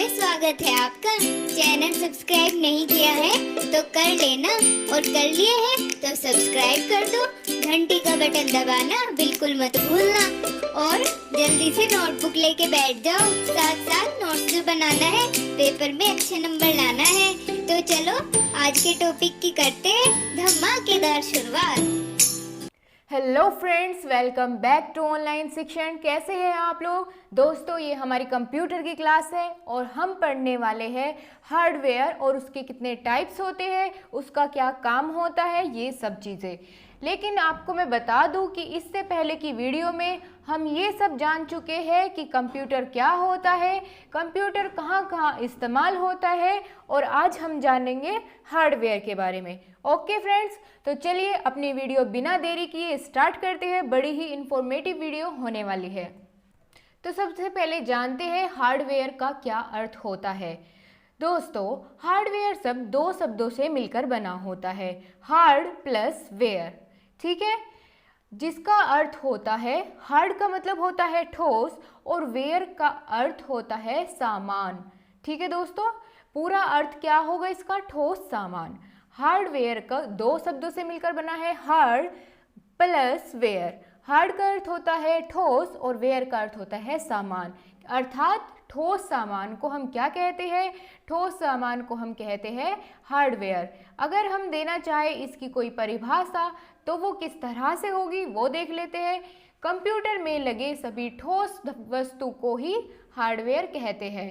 में स्वागत है आपका। चैनल सब्सक्राइब नहीं किया है तो कर लेना, और कर लिए हैं तो सब्सक्राइब कर दो। घंटी का बटन दबाना बिल्कुल मत भूलना, और जल्दी से नोटबुक लेके बैठ जाओ। साथ साथ नोट्स जो बनाना है, पेपर में अच्छे नंबर लाना है। तो चलो आज के टॉपिक की करते हैं धमाकेदार शुरुआत। Hello friends, welcome back to online शिक्षण। कैसे हैं आप लोग दोस्तों? ये हमारी कंप्यूटर की क्लास है और हम पढ़ने वाले हैं हार्डवेयर और उसके कितने टाइप्स होते हैं, उसका क्या काम होता है, ये सब चीज़ें। लेकिन आपको मैं बता दूं कि इससे पहले की वीडियो में हम ये सब जान चुके हैं कि कंप्यूटर क्या होता है, कंप्यूटर कहाँ कहाँ इस्तेमाल होता है, और आज हम जानेंगे हार्डवेयर के बारे में। ओके फ्रेंड्स, तो चलिए अपनी वीडियो बिना देरी किए स्टार्ट करते हैं। बड़ी ही इंफॉर्मेटिव वीडियो होने वाली है। तो सबसे पहले जानते हैं हार्डवेयर का क्या अर्थ होता है। दोस्तों, हार्डवेयर शब्द दो शब्दों से मिलकर बना होता है, हार्ड प्लस वेयर, ठीक है, जिसका अर्थ होता है, हार्ड का मतलब होता है ठोस और वेयर का अर्थ होता है सामान। ठीक है दोस्तों, पूरा अर्थ क्या होगा इसका? ठोस सामान। हार्डवेयर का दो शब्दों से मिलकर बना है, हार्ड प्लस वेयर। हार्ड का अर्थ होता है ठोस और वेयर का अर्थ होता है सामान। अर्थात ठोस सामान को हम क्या कहते हैं? ठोस सामान को हम कहते हैं हार्डवेयर। अगर हम देना चाहे इसकी कोई परिभाषा तो वो किस तरह से होगी वो देख लेते हैं। कंप्यूटर में लगे सभी ठोस वस्तु को ही हार्डवेयर कहते हैं।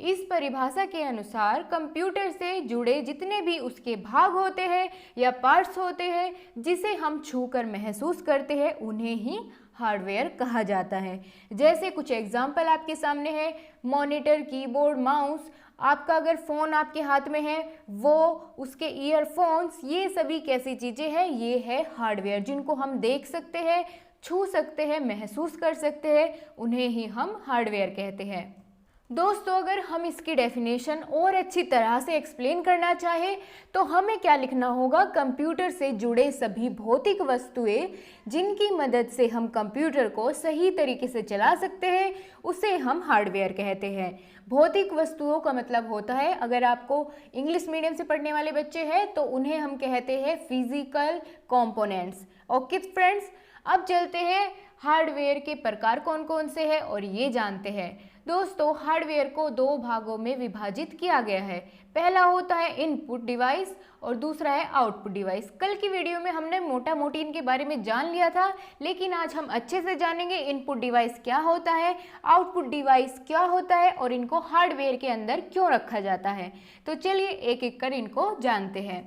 इस परिभाषा के अनुसार कंप्यूटर से जुड़े जितने भी उसके भाग होते हैं या पार्ट्स होते हैं जिसे हम छूकर महसूस करते हैं, उन्हें ही हार्डवेयर कहा जाता है। जैसे कुछ एग्जाम्पल आपके सामने है, मॉनिटर, कीबोर्ड, माउस। आपका अगर फ़ोन आपके हाथ में है, वो, उसके ईयरफोन्स, ये सभी कैसी चीज़ें हैं? ये है हार्डवेयर, जिनको हम देख सकते हैं, छू सकते हैं, महसूस कर सकते हैं, उन्हें ही हम हार्डवेयर कहते हैं। दोस्तों, अगर हम इसकी डेफिनेशन और अच्छी तरह से एक्सप्लेन करना चाहें तो हमें क्या लिखना होगा? कंप्यूटर से जुड़े सभी भौतिक वस्तुएं जिनकी मदद से हम कंप्यूटर को सही तरीके से चला सकते हैं, उसे हम हार्डवेयर कहते हैं। भौतिक वस्तुओं का मतलब होता है, अगर आपको इंग्लिश मीडियम से पढ़ने वाले बच्चे हैं तो उन्हें हम कहते हैं फिजिकल कंपोनेंट्स। ओके फ्रेंड्स, अब चलते हैं हार्डवेयर के प्रकार कौन कौन से हैं और ये जानते हैं। दोस्तों, हार्डवेयर को दो भागों में विभाजित किया गया है। पहला होता है इनपुट डिवाइस और दूसरा है आउटपुट डिवाइस। कल की वीडियो में हमने मोटा मोटी इनके बारे में जान लिया था, लेकिन आज हम अच्छे से जानेंगे इनपुट डिवाइस क्या होता है, आउटपुट डिवाइस क्या होता है और इनको हार्डवेयर के अंदर क्यों रखा जाता है। तो चलिए एक एक कर इनको जानते हैं।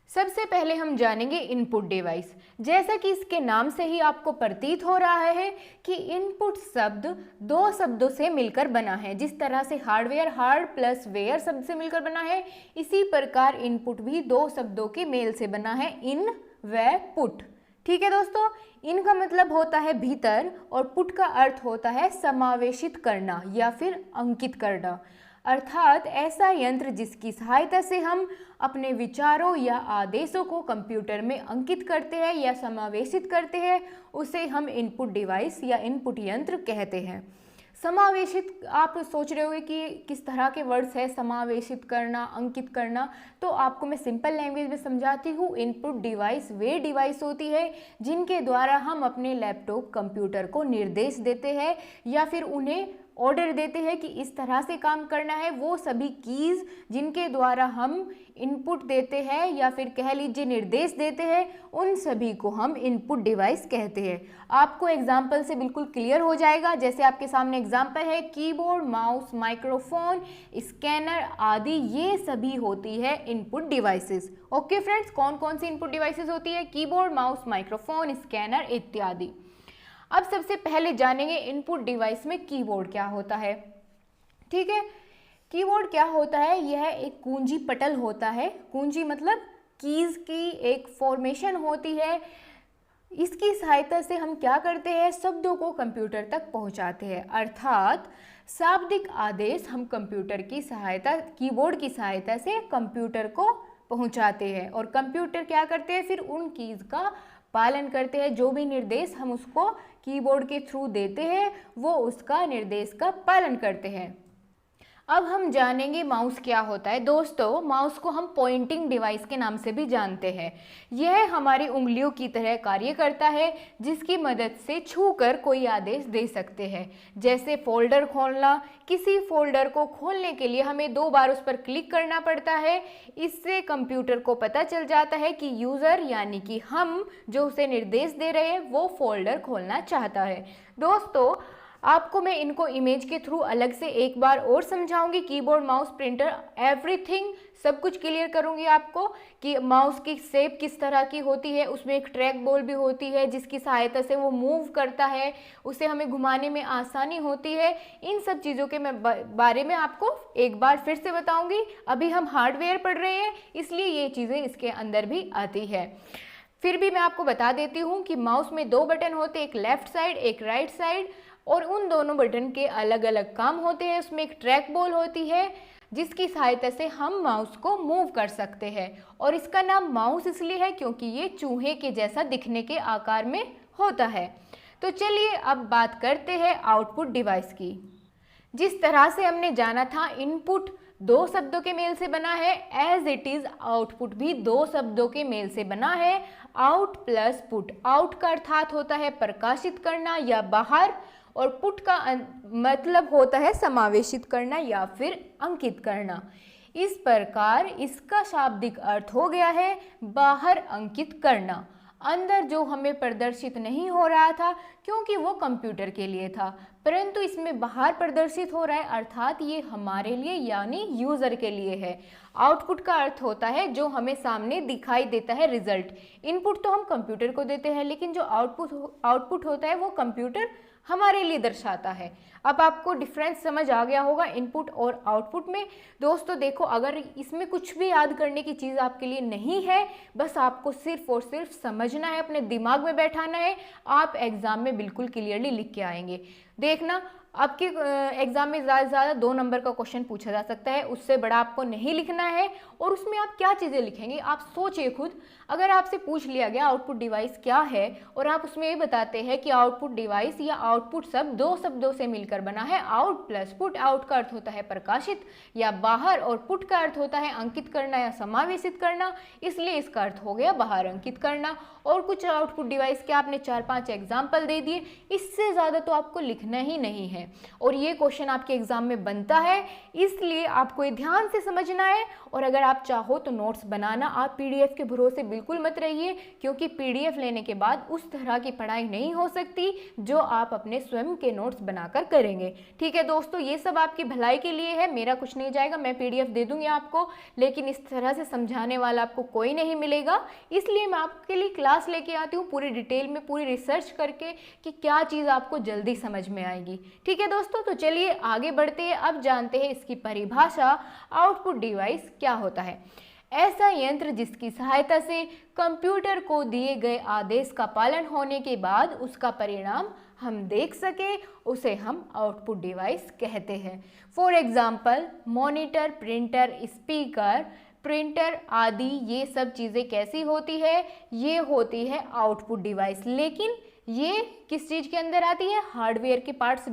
सबसे पहले हम जानेंगे इनपुट डिवाइस। जैसा कि इसके नाम से ही आपको प्रतीत हो रहा है कि इनपुट शब्द दो शब्दों से मिलकर बना है। जिस तरह से हार्डवेयर हार्ड प्लस वेयर शब्द से मिलकर बना है, इसी प्रकार इनपुट भी दो शब्दों के मेल से बना है, इन व पुट। ठीक है दोस्तों, इन का मतलब होता है भीतर और पुट का अर्थ होता है समावेशित करना या फिर अंकित करना। अर्थात ऐसा यंत्र जिसकी सहायता से हम अपने विचारों या आदेशों को कंप्यूटर में अंकित करते हैं या समावेशित करते हैं, उसे हम इनपुट डिवाइस या इनपुट यंत्र कहते हैं। समावेशित, आप सोच रहे होंगे कि किस तरह के वर्ड्स है समावेशित करना, अंकित करना, तो आपको मैं सिंपल लैंग्वेज में समझाती हूँ। इनपुट डिवाइस वे डिवाइस होती है जिनके द्वारा हम अपने लैपटॉप, कंप्यूटर को निर्देश देते हैं या फिर उन्हें ऑर्डर देते हैं कि इस तरह से काम करना है। वो सभी कीज़ जिनके द्वारा हम इनपुट देते हैं या फिर कह लीजिए निर्देश देते हैं, उन सभी को हम इनपुट डिवाइस कहते हैं। आपको एग्जाम्पल से बिल्कुल क्लियर हो जाएगा। जैसे आपके सामने एग्जाम्पल है, कीबोर्ड, माउस, माइक्रोफोन, स्कैनर आदि, ये सभी होती है इनपुट डिवाइसेस। ओके फ्रेंड्स, कौन कौन सी इनपुट डिवाइसेस होती है? कीबोर्ड, माउस, माइक्रोफोन, स्कैनर इत्यादि। अब सबसे पहले जानेंगे इनपुट डिवाइस में कीबोर्ड क्या होता है। ठीक है, कीबोर्ड क्या होता है? यह एक कुंजी पटल होता है। कुंजी मतलब कीज की एक फॉर्मेशन होती है। इसकी सहायता से हम क्या करते हैं? शब्दों को कंप्यूटर तक पहुंचाते हैं। अर्थात शाब्दिक आदेश हम कंप्यूटर की सहायता, कीबोर्ड की सहायता से कंप्यूटर को पहुंचाते हैं और कंप्यूटर क्या करते हैं? फिर उन कीज का पालन करते हैं। जो भी निर्देश हम उसको कीबोर्ड के थ्रू देते हैं, वो उसका निर्देश का पालन करते हैं। अब हम जानेंगे माउस क्या होता है। दोस्तों, माउस को हम पॉइंटिंग डिवाइस के नाम से भी जानते हैं। यह हमारी उंगलियों की तरह कार्य करता है, जिसकी मदद से छूकर कोई आदेश दे सकते हैं। जैसे फोल्डर खोलना, किसी फोल्डर को खोलने के लिए हमें 2 बार उस पर क्लिक करना पड़ता है। इससे कंप्यूटर को पता चल जाता है कि यूज़र यानी कि हम जो उसे निर्देश दे रहे हैं वो फोल्डर खोलना चाहता है। दोस्तों, आपको मैं इनको इमेज के थ्रू अलग से एक बार और समझाऊंगी। कीबोर्ड, माउस, प्रिंटर, एवरीथिंग सब कुछ क्लियर करूंगी आपको कि माउस की शेप किस तरह की होती है। उसमें एक ट्रैक बॉल भी होती है जिसकी सहायता से वो मूव करता है, उसे हमें घुमाने में आसानी होती है। इन सब चीज़ों के मैं बारे में आपको एक बार फिर से बताऊंगी। अभी हम हार्डवेयर पढ़ रहे हैं, इसलिए ये चीज़ें इसके अंदर भी आती है। फिर भी मैं आपको बता देती हूँ कि माउस में 2 बटन होते हैं, एक लेफ्ट साइड, एक राइट साइड, और उन दोनों बटन के अलग अलग काम होते हैं। उसमें एक ट्रैक बॉल होती है जिसकी सहायता से हम माउस को मूव कर सकते हैं, और इसका नाम माउस इसलिए है क्योंकि ये चूहे के जैसा दिखने के आकार में होता है। तो चलिए अब बात करते हैं आउटपुट डिवाइस की। जिस तरह से हमने जाना था इनपुट 2 शब्दों के मेल से बना है, एज इट इज आउटपुट भी 2 शब्दों के मेल से बना है, आउट प्लस पुट। आउट का अर्थात होता है प्रकाशित करना या बाहर, और पुट का मतलब होता है समावेशित करना या फिर अंकित करना। इस प्रकार इसका शाब्दिक अर्थ हो गया है बाहर अंकित करना। अंदर जो हमें प्रदर्शित नहीं हो रहा था क्योंकि वो कंप्यूटर के लिए था, परंतु इसमें बाहर प्रदर्शित हो रहा है, अर्थात ये हमारे लिए यानी यूज़र के लिए है। आउटपुट का अर्थ होता है जो हमें सामने दिखाई देता है रिजल्ट। इनपुट तो हम कंप्यूटर को देते हैं, लेकिन जो आउटपुट होता है वो कंप्यूटर हमारे लिए दर्शाता है। अब आपको डिफरेंस समझ आ गया होगा इनपुट और आउटपुट में। दोस्तों देखो, अगर इसमें कुछ भी याद करने की चीज़ आपके लिए नहीं है, बस आपको सिर्फ और सिर्फ समझना है, अपने दिमाग में बैठाना है, आप एग्ज़ाम में बिल्कुल क्लियरली लिख के आएंगे। देखना, आपके एग्जाम में ज़्यादा से ज़्यादा 2 नंबर का क्वेश्चन पूछा जा सकता है, उससे बड़ा आपको नहीं लिखना है। और उसमें आप क्या चीज़ें लिखेंगे आप सोचिए खुद। अगर आपसे पूछ लिया गया आउटपुट डिवाइस क्या है और आप उसमें ये बताते हैं कि आउटपुट डिवाइस या आउटपुट शब्द 2 शब्दों से मिलकर बना है, आउट प्लस पुट। आउट का अर्थ होता है प्रकाशित या बाहर, और पुट का अर्थ होता है अंकित करना या समावेशित करना, इसलिए इसका अर्थ हो गया बाहर अंकित करना। और कुछ आउटपुट डिवाइस के आपने 4-5 एग्जाम्पल दे दिए, इससे ज़्यादा तो आपको लिखना ही नहीं है। और ये क्वेश्चन आपके एग्जाम में बनता है, इसलिए आपको ये ध्यान से समझना है। और अगर आप चाहो तो नोट्स बनाना, आप पीडीएफ के भरोसे बिल्कुल मत रहिए, क्योंकि पीडीएफ लेने के बाद उस तरह की पढ़ाई नहीं हो सकती जो आप अपने स्वयं के नोट्स बनाकर करेंगे। ठीक है दोस्तों, ये सब आपकी भलाई के लिए है, मेरा कुछ नहीं जाएगा, मैं पीडीएफ दे दूंगी आपको, लेकिन इस तरह से समझाने वाला आपको कोई नहीं मिलेगा। इसलिए मैं आपके लिए क्लास लेके आती हूँ पूरी डिटेल में, पूरी रिसर्च करके कि क्या चीज़ आपको जल्दी समझ में आएगी। ठीक है दोस्तों, तो चलिए आगे बढ़ते हैं। अब जानते हैं इसकी परिभाषा, आउटपुट डिवाइस क्या होता है। ऐसा यंत्र जिसकी सहायता से कंप्यूटर को दिए गए आदेश का पालन होने के बाद उसका परिणाम हम देख सके, उसे हम आउटपुट डिवाइस कहते हैं। For example monitor, printer, speaker, printer आदि ये सब चीज़ें कैसी होती है, ये होती है आउटपुट डिवाइस। लेकिन ये किस चीज़ के अंदर आती है, हार्डवेयर के पार्ट्स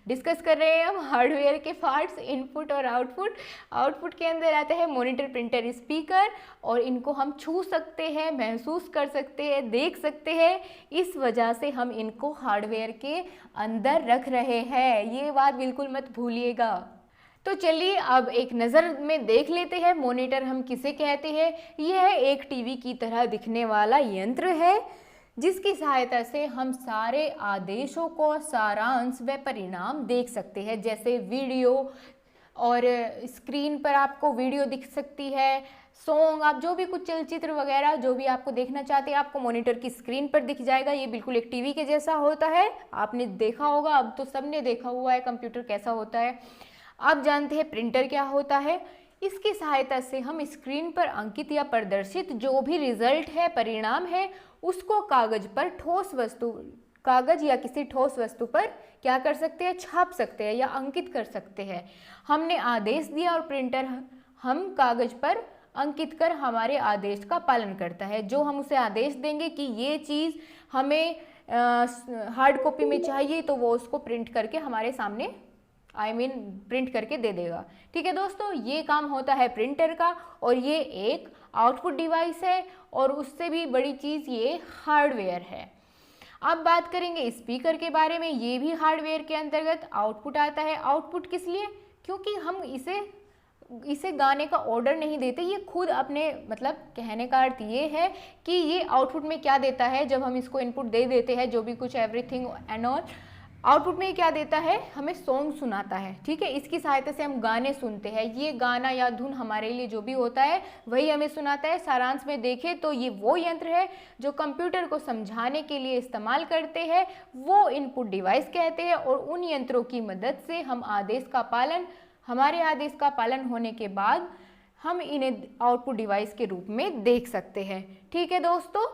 डिस्कस कर रहे हैं हम, हार्डवेयर के पार्ट्स, इनपुट और आउटपुट। आउटपुट के अंदर आते हैं मॉनिटर, प्रिंटर, स्पीकर, और इनको हम छू सकते हैं, महसूस कर सकते हैं, देख सकते हैं। इस वजह से हम इनको हार्डवेयर के अंदर रख रहे हैं, ये बात बिल्कुल मत भूलिएगा। तो चलिए अब एक नज़र में देख लेते हैं मॉनिटर हम किसे कहते हैं। यह एक टीवी की तरह दिखने वाला यंत्र है जिसकी सहायता से हम सारे आदेशों को सारांश व परिणाम देख सकते हैं, जैसे वीडियो, और स्क्रीन पर आपको वीडियो दिख सकती है, सॉन्ग, आप जो भी कुछ चलचित्र वगैरह जो भी आपको देखना चाहते हैं आपको मॉनिटर की स्क्रीन पर दिख जाएगा। ये बिल्कुल एक टीवी के जैसा होता है, आपने देखा होगा, अब तो सबने देखा हुआ है कंप्यूटर कैसा होता है। आप जानते हैं प्रिंटर क्या होता है। इसकी सहायता से हम स्क्रीन पर अंकित या प्रदर्शित जो भी रिजल्ट है, परिणाम है, उसको कागज पर कागज या किसी ठोस वस्तु पर क्या कर सकते हैं, छाप सकते हैं या अंकित कर सकते हैं। हमने आदेश दिया और प्रिंटर हम कागज पर अंकित कर हमारे आदेश का पालन करता है। जो हम उसे आदेश देंगे कि ये चीज़ हमें हार्ड कॉपी में चाहिए, तो वो उसको प्रिंट करके हमारे सामने प्रिंट करके दे देगा। ठीक है दोस्तों, ये काम होता है प्रिंटर का और ये एक आउटपुट डिवाइस है और उससे भी बड़ी चीज़ ये हार्डवेयर है। अब बात करेंगे स्पीकर के बारे में, ये भी हार्डवेयर के अंतर्गत आउटपुट आता है। आउटपुट किस लिए? क्योंकि हम इसे गाने का ऑर्डर नहीं देते, ये खुद अपने मतलब कहने का अर्थ ये है कि ये आउटपुट में क्या देता है, जब हम इसको इनपुट दे देते हैं जो भी कुछ एवरीथिंग एंड ऑल, आउटपुट में क्या देता है, हमें सॉन्ग सुनाता है। ठीक है, इसकी सहायता से हम गाने सुनते हैं। ये गाना या धुन हमारे लिए जो भी होता है वही हमें सुनाता है। सारांश में देखें तो ये वो यंत्र है जो कंप्यूटर को समझाने के लिए इस्तेमाल करते हैं, वो इनपुट डिवाइस कहते हैं और उन यंत्रों की मदद से हम हमारे आदेश का पालन होने के बाद हम इन्हें आउटपुट डिवाइस के रूप में देख सकते हैं। ठीक है दोस्तों,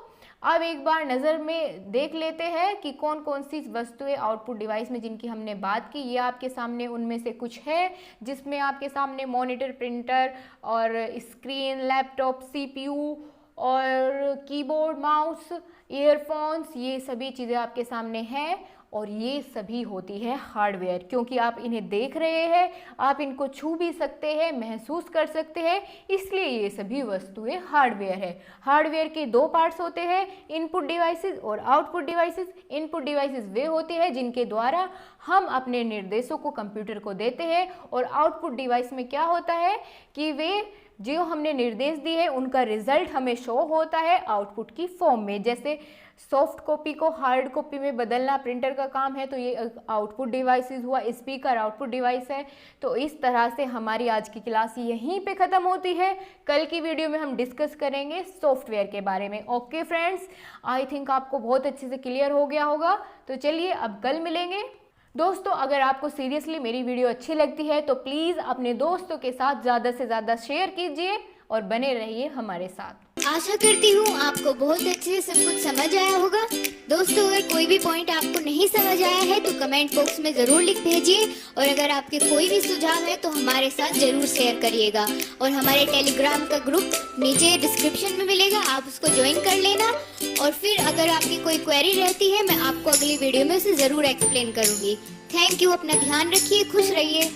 अब एक बार नज़र में देख लेते हैं कि कौन कौन सी वस्तुएं आउटपुट डिवाइस में जिनकी हमने बात की। ये आपके सामने उनमें से कुछ है, जिसमें आपके सामने मॉनिटर, प्रिंटर और स्क्रीन, लैपटॉप, CPU और कीबोर्ड, माउस, ईयरफोन्स, ये सभी चीज़ें आपके सामने हैं और ये सभी होती है हार्डवेयर। क्योंकि आप इन्हें देख रहे हैं, आप इनको छू भी सकते हैं, महसूस कर सकते हैं, इसलिए ये सभी वस्तुएं हार्डवेयर है। हार्डवेयर के दो पार्ट्स होते हैं, इनपुट डिवाइसेस और आउटपुट डिवाइसेस। इनपुट डिवाइसेस वे होते हैं जिनके द्वारा हम अपने निर्देशों को कंप्यूटर को देते हैं और आउटपुट डिवाइस में क्या होता है कि वे जो हमने निर्देश दिए हैं उनका रिजल्ट हमें शो होता है आउटपुट की फॉर्म में। जैसे सॉफ्ट कॉपी को हार्ड कॉपी में बदलना प्रिंटर का काम है, तो ये आउटपुट डिवाइसेस हुआ। स्पीकर आउटपुट डिवाइस है। तो इस तरह से हमारी आज की क्लास यहीं पे ख़त्म होती है। कल की वीडियो में हम डिस्कस करेंगे सॉफ्टवेयर के बारे में। ओके फ्रेंड्स, आई थिंक आपको बहुत अच्छे से क्लियर हो गया होगा। तो चलिए अब कल मिलेंगे। दोस्तों, अगर आपको सीरियसली मेरी वीडियो अच्छी लगती है तो प्लीज़ अपने दोस्तों के साथ ज़्यादा से ज़्यादा शेयर कीजिए और बने रहिए हमारे साथ। आशा करती हूँ आपको बहुत अच्छे से सब कुछ समझ आया होगा। दोस्तों, अगर कोई भी पॉइंट आपको नहीं समझ आया है तो कमेंट बॉक्स में ज़रूर लिख भेजिए और अगर आपके कोई भी सुझाव है तो हमारे साथ ज़रूर शेयर करिएगा। और हमारे टेलीग्राम का ग्रुप नीचे डिस्क्रिप्शन में मिलेगा, आप उसको ज्वाइन कर लेना। और फिर अगर आपकी कोई क्वेरी रहती है, मैं आपको अगली वीडियो में उसे ज़रूर एक्सप्लेन करूँगी। थैंक यू, अपना ध्यान रखिए, खुश रहिए।